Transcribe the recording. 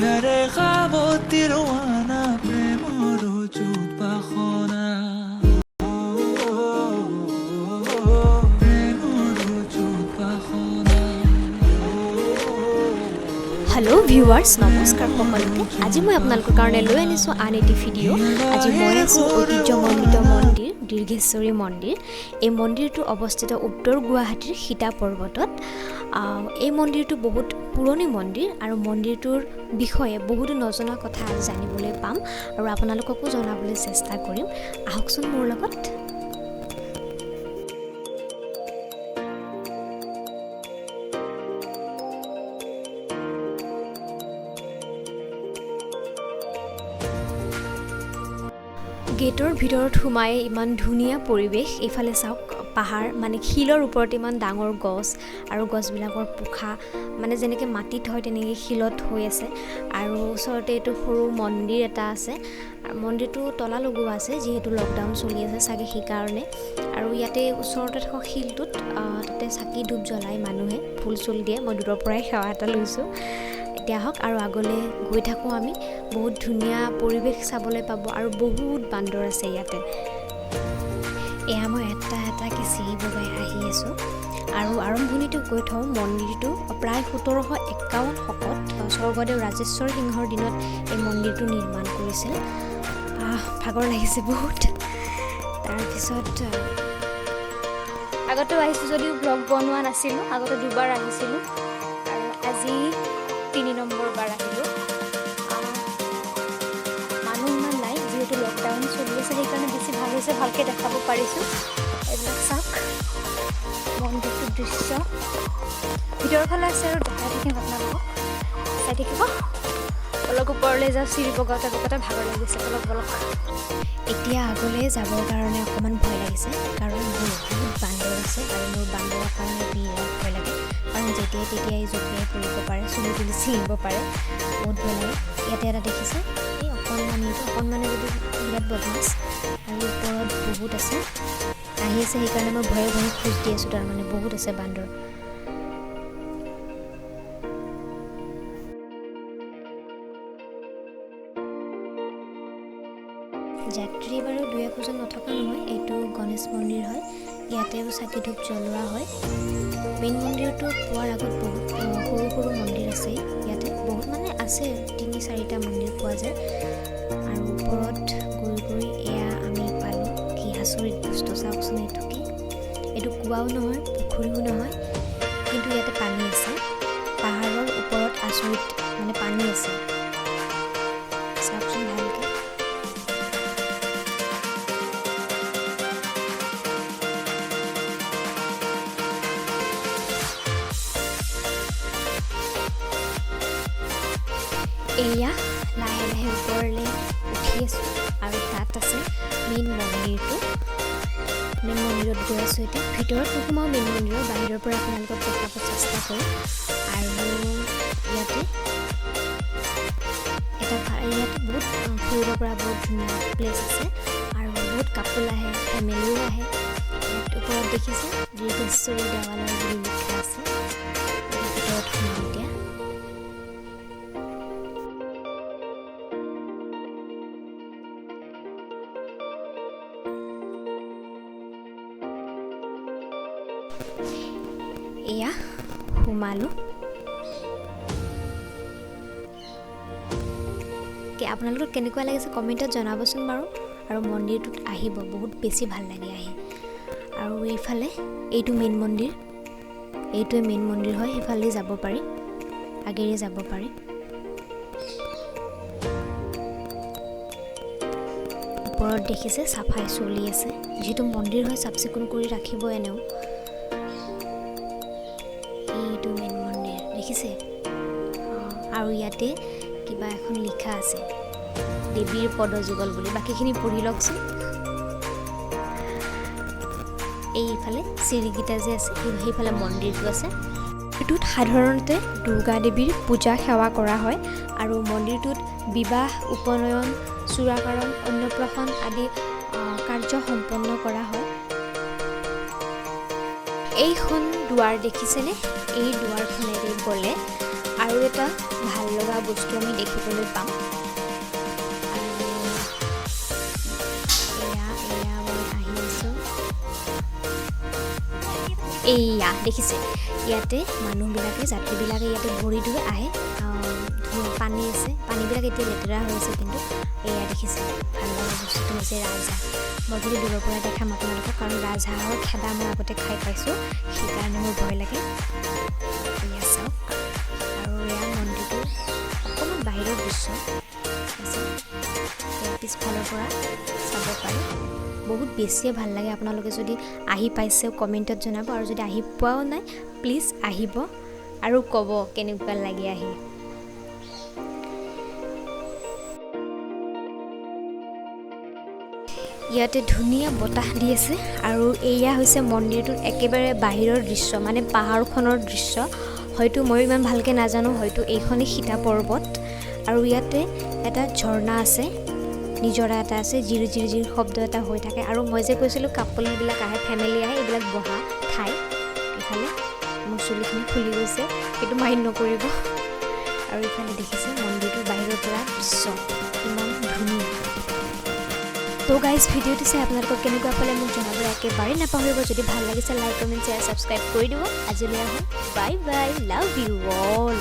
ইয়াৰে খাবতি ৰৱানা প্ৰেমৰ যুত বাসনা हेलो ভিউৱাৰ্ছ নমস্কাৰ সকলোকে আজি মই আপোনালোকৰ কাৰণে লৈ আনিছোঁ আন এটি ভিডিঅ' আজি মই আছোঁ ঐতিহ্যমণ্ডিত মন্দিৰ দীৰ্ঘেশ্বৰী মন্দিৰ এই মন্দিৰটো অৱস্থিত উত্তৰ গুৱাহাটীৰ সীতা পৰ্বতত এই মন্দিৰটো বহুত পুৰণি মন্দিৰ আৰু মন্দিৰটোৰ বিষয়ে বহুতো নজনা কথা আজি জানিবলৈ পাম আৰু আপোনালোককো জনাবলৈ চেষ্টা কৰিম আহকচোন মোৰ লগত গেটৰ ভিতৰত সোমাই ইমান ধুনীয়া পৰিৱেশ এইফালে চাওক পাহাৰ মানে শিলৰ ওপৰত ইমান ডাঙৰ গছ আৰু গছবিলাকৰ পোখা মানে যেনেকৈ মাটিত হয় তেনেকৈ শিলত হৈ আছে আৰু ওচৰতে এইটো সৰু মন্দিৰ এটা আছে আৰু মন্দিৰটো তলা লগোৱা আছে যিহেতু লকডাউন চলি আছে চাগে সেইকাৰণে আৰু ইয়াতে ওচৰতে থকা শিলটোত তাতে চাকি ধূপ জ্বলাই মানুহে ফুল চুল দিয়ে মই দূৰৰ পৰাই সেৱা এটা লৈছোঁ এতিয়া হওক আৰু আগলৈ গৈ থাকোঁ আমি বহুত ধুনীয়া পৰিৱেশ চাবলৈ পাব আৰু বহুত বান্দৰ আছে ইয়াতে এয়া মই এটাকৈ চিৰি বগাই আহি আছোঁ আৰু আৰম্ভণিটো গৈ থওঁ মন্দিৰটো প্ৰায় 1751 শকত স্বৰ্গদেউ ৰাজেশ্বৰ সিংহৰ দিনত এই মন্দিৰটো নিৰ্মাণ কৰিছিল ভাগৰ লাগিছে বহুত তাৰপিছত আগতেও আহিছোঁ যদিও ব্লগ বনোৱা নাছিলোঁ আগতে দুবাৰ আহিছিলোঁ আৰু আজি 3 নম্বৰ বাৰ আহিলোঁ মানুহ ইমান নাই যিহেতু লকডাউন চলি আছে সেইকাৰণে বেছি ভাল হৈছে ভালকৈ দেখাব পাৰিছোঁ এইবিলাক চাওক মন্দিৰটোৰ দৃশ্য ভিতৰৰ ফালে আছে আৰু দেখাই থাকিম আপোনালোকক চাই থাকিব অলপ ওপৰলৈ যাওঁ চিৰি বগাওঁতে ভাগৰ লাগিছে অলপ এতিয়া আগলৈ যাবৰ কাৰণে অকণমান ভয় লাগিছে কাৰণ বহুত বান্দৰ আছে আৰু মোৰ বান্দৰৰ কাৰণে বিৰাট ভয় লাগে কাৰণ যেতিয়াই তেতিয়াই জঁপিয়াই পৰিব পাৰে চুলি তুলি ছিঙিব পাৰে বহুত ভয় লাগে ইয়াতে এটা দেখিছে এই অকণমানে যদি বিৰাট বদমাছ আৰু ওপৰত বহুত আছে আহি আছে সেইকাৰণে মই ভয়ে খোজ দি আছোঁ তাৰমানে বহুত আছে বান্দৰ যাত্ৰী বাৰু 2-1জন নথকা নহয় এইটো গণেশ মন্দিৰ হয় ইয়াতেও চাকি ধূপ জ্বলোৱা হয় মেইন মন্দিৰটো পোৱাৰ আগত বহুত সৰু মন্দিৰ আছে ইয়াতে বহুত মানে আছে 3-4টা মন্দিৰ পোৱা যায় আৰু ওপৰত গৈ এয়া আমি পালোঁ কি আচৰিত বস্তু চাওকচোন এইটো কুঁৱাও নহয় পুখুৰীও নহয় কিন্তু ইয়াতে পানী আছে পাহাৰৰ ওপৰত আচৰিত মানে পানী আছে চাওকচোন ভালকৈ এয়া লাহে ওপৰলৈ উঠি আছোঁ আৰু তাত আছে মেইন মন্দিৰত গৈ আছোঁ এতিয়া ভিতৰত নোসোমাওঁ মেইন মন্দিৰৰ বাহিৰৰ পৰা আপোনালোকক দেখাব চেষ্টা কৰোঁ আৰু ইয়াতে বহুত ফুৰিব পৰা বহুত ধুনীয়া প্লেচ আছে আৰু বহুত কাপোৰ আহে ফেমিলিও আহে ইয়াত ওপৰত দেখিছে দীৰ্ঘেশ্বৰী দেৱালয় বুলি লিখা আছে ভিতৰত সোমাওঁ এতিয়া এয়া সোমালোঁ আপোনালোকৰ কেনেকুৱা লাগিছে কমেণ্টত জনাবচোন বাৰু আৰু মন্দিৰটোত আহিব বহুত বেছি ভাল লাগে আহি আৰু এইফালে এইটোৱে মেইন মন্দিৰ হয় সেইফালে যাব পাৰি আগেৰে যাব পাৰি ওপৰত দেখিছে চাফাই চলি আছে যিহেতু মন্দিৰ হয় চাফ চিকুণ কৰি ৰাখিব এনেও এইটো মেইন মন্দিৰ দেখিছে আৰু ইয়াতে কিবা এখন লিখা আছে দেৱীৰ পদযুগল বুলি বাকীখিনি পঢ়ি লওকচোন এইফালে চিৰিকেইটা যে আছে সেইফালে মন্দিৰটো আছে এইটোত সাধাৰণতে দুৰ্গা দেৱীৰ পূজা সেৱা কৰা হয় আৰু মন্দিৰটোত বিবাহ উপনয়ন চূড়াকৰণ অন্নপ্ৰাশন আদি কাৰ্য সম্পন্ন কৰা হয় এইখন দুৱাৰ দেখিছেনে এই দুৱাৰখনেৰে গ'লে আৰু এটা ভাল লগা বস্তু আমি দেখিবলৈ পাম। এয়া দেখিছে, ইয়াতে মানুহবিলাকে যাত্ৰীবিলাকে ইয়াতে ভৰি ধুই আহে। পানী আছে, পানীবিলাক এতিয়া লেতেৰা হৈ আছে, কিন্তু এয়া দেখিছে ভাল লগা বস্তুটো হৈছে ৰাজহাঁহ। মই যদি দূৰৰ পৰা দেখাম আপোনালোকক, কাৰণ ৰাজহাঁহৰ খেদা মই আগতে খাই পাইছোঁ, সেইকাৰণে মোৰ ভয় লাগে। এয়া চাওক, আৰু এয়া মন্দিৰটো অকণমান বাহিৰৰ দৃশ্য পিছফালৰ পৰা চাব পাৰে। বহুত বেছিয়ে ভাল লাগে। আপোনালোকে যদি আহি পাইছে কমেণ্টত জনাব, আৰু যদি আহি পোৱাও নাই প্লিজ আহিব আৰু ক'ব কেনেকুৱা লাগে আহি। ইয়াতে ধুনীয়া বতাহ দি আছে, আৰু এয়া হৈছে মন্দিৰটোৰ একেবাৰে বাহিৰৰ দৃশ্য, মানে পাহাৰখনৰ দৃশ্য। হয়তো মই ইমান ভালকৈ নাজানো, হয়তো এইখনেই সীতা পৰ্বত। আৰু ইয়াতে এটা ঝৰ্ণা আছে, নিজৰা এটা আছে, জিৰ জিৰ জিৰ শব্দ এটা হৈ থাকে। আৰু মই যে কৈছিলোঁ কাপলবিলাক আহে, ফেমিলি আহে, এইবিলাক বহা ঠাই। এইফালে মোৰ চুলিখিনি খুলি গৈছে, সেইটো মাইণ্ড নকৰিব। আৰু এইফালে দেখিছে মন্দিৰটোৰ বাহিৰৰ পৰা দৃশ্য ইমান ধুনীয়া। তো গাইজ, ভিডিঅ'টো চাই আপোনালোকক কেনেকুৱা পালে মোক জনাবলৈ একেবাৰে নাপাহৰিব। যদি ভাল লাগিছে লাইক, কমেণ্ট, শ্বেয়াৰ, ছাবস্ক্ৰাইব কৰি দিব। আজিলৈ আহোঁ, bye bye, love you all.